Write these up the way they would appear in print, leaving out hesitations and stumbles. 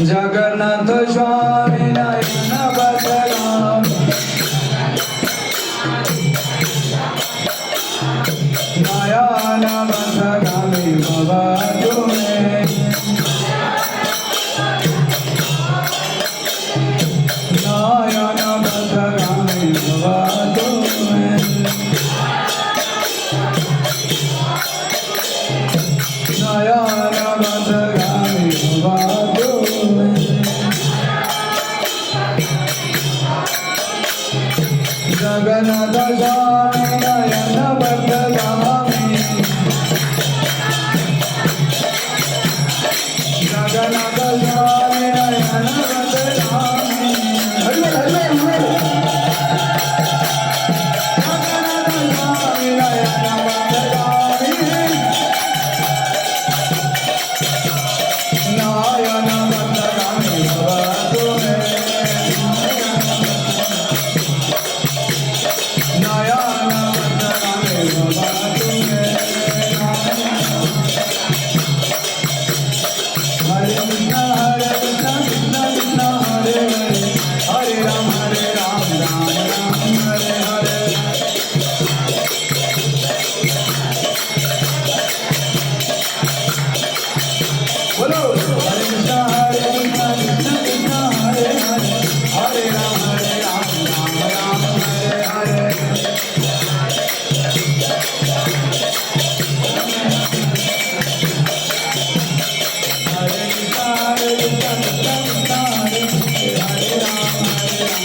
जगन्नाथ स्वामी नयन बदगामी नयन बदगामी बाबा तुम्हें नयन बदगामी बाबा तुम्हें नयन बदगामी बाबा जगन्नाथ स्वामी नयन बदगामी जगन्नाथ स्वामी नयन बदगामी जगन्नाथ स्वामी नयन बदगामी नयन बदगामी बाबा तुम्हें नयन बदगामी बाबा तुम्हें हरे कृष्ण कृष्ण कृष्ण हरे हरे हरे राम राम राम हरे हरे बोलो हरे कृष्ण कृष्ण कृष्ण हरे हरे हरे राम राम राम हरे हरे हरे कृष्ण कृष्ण कृष्ण हरे हरे राम राम हरे हरे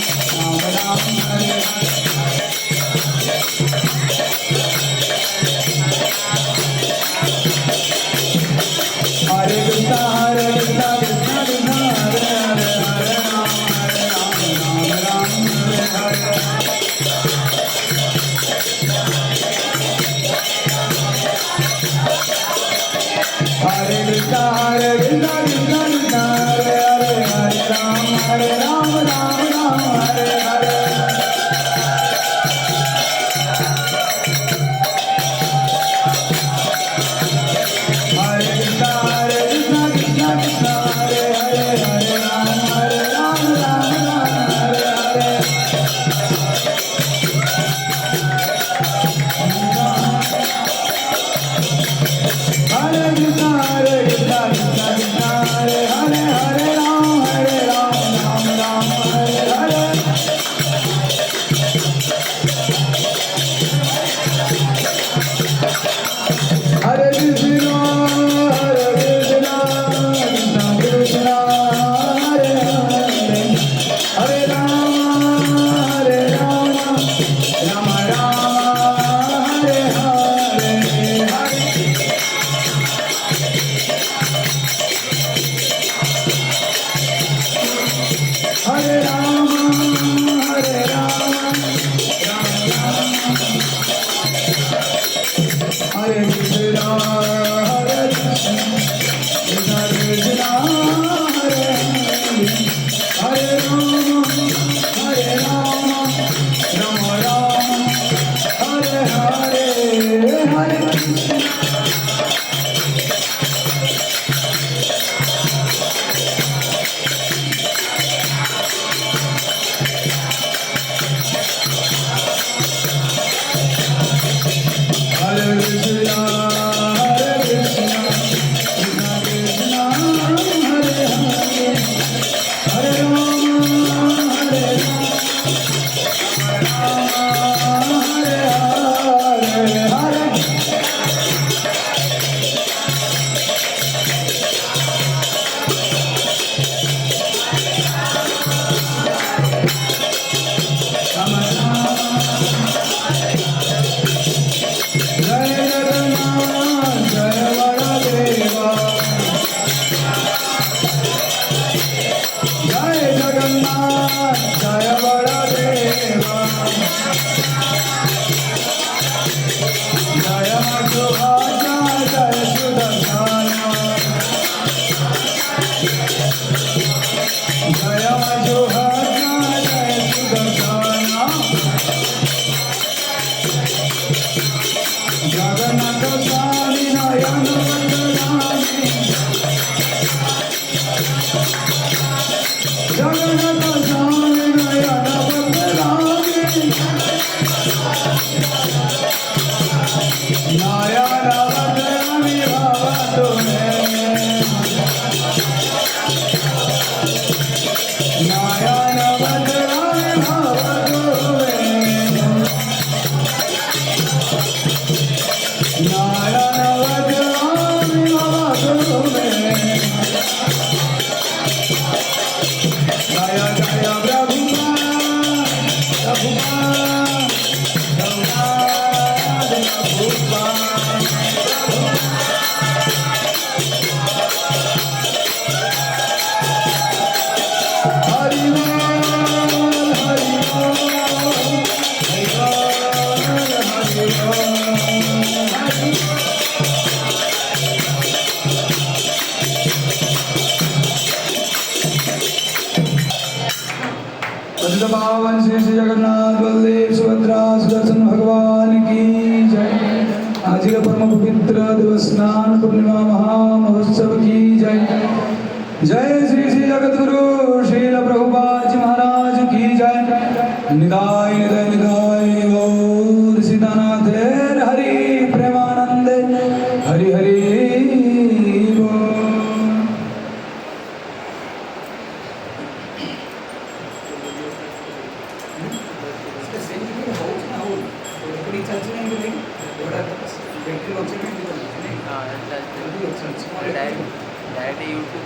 हरे कृष्ण कृष्ण कृष्ण हरे हरे हरे राम राम हरे हरे हरे कृष्ण कृष्ण कृष्ण हरे हरे हरे राम राम हरे हरे हरे कृष्ण कृष्ण कृष्ण कृष्ण हरे हरे हरे राम राम हरे हरे हरे कृष्ण कृष्ण कृष्ण हरे हरे हरे राम राम हरे हरे हरे कृष्ण कृष्ण कृष्ण हरे हरे हरे राम राम हरे हरे हरे राम राम हरे कृष्ण कृष्ण कृष्ण हरे हरे राम राम हरे हरे हरे कृष्ण हरे कृष्ण कृष्ण कृष्ण हरे हरे हरे राम हरे हरे जय जगन्नाथ जय बलदेवा जय जगन्नाथ जय बलदेवा जय सुभाषा जय सुदर्शन जय सुभाषा जय सुदर्शन जगन्नाथ स्वामी नयन बदगामी पावन श्री श्री जगन्नाथ बलदेव सुभद्रा सुदर्शन भगवान की जय। आज का परम पवित्र दिवस स्नान पूर्णिमा महामहोत्सव की जय। जय श्री श्री जगद्गुरु श्रील प्रभुपाद जी महाराज की जय। निदाय निदाय निदाय गौर सीतानाथ हरि प्रेमानंद हरि हरि बोल। Direct YouTube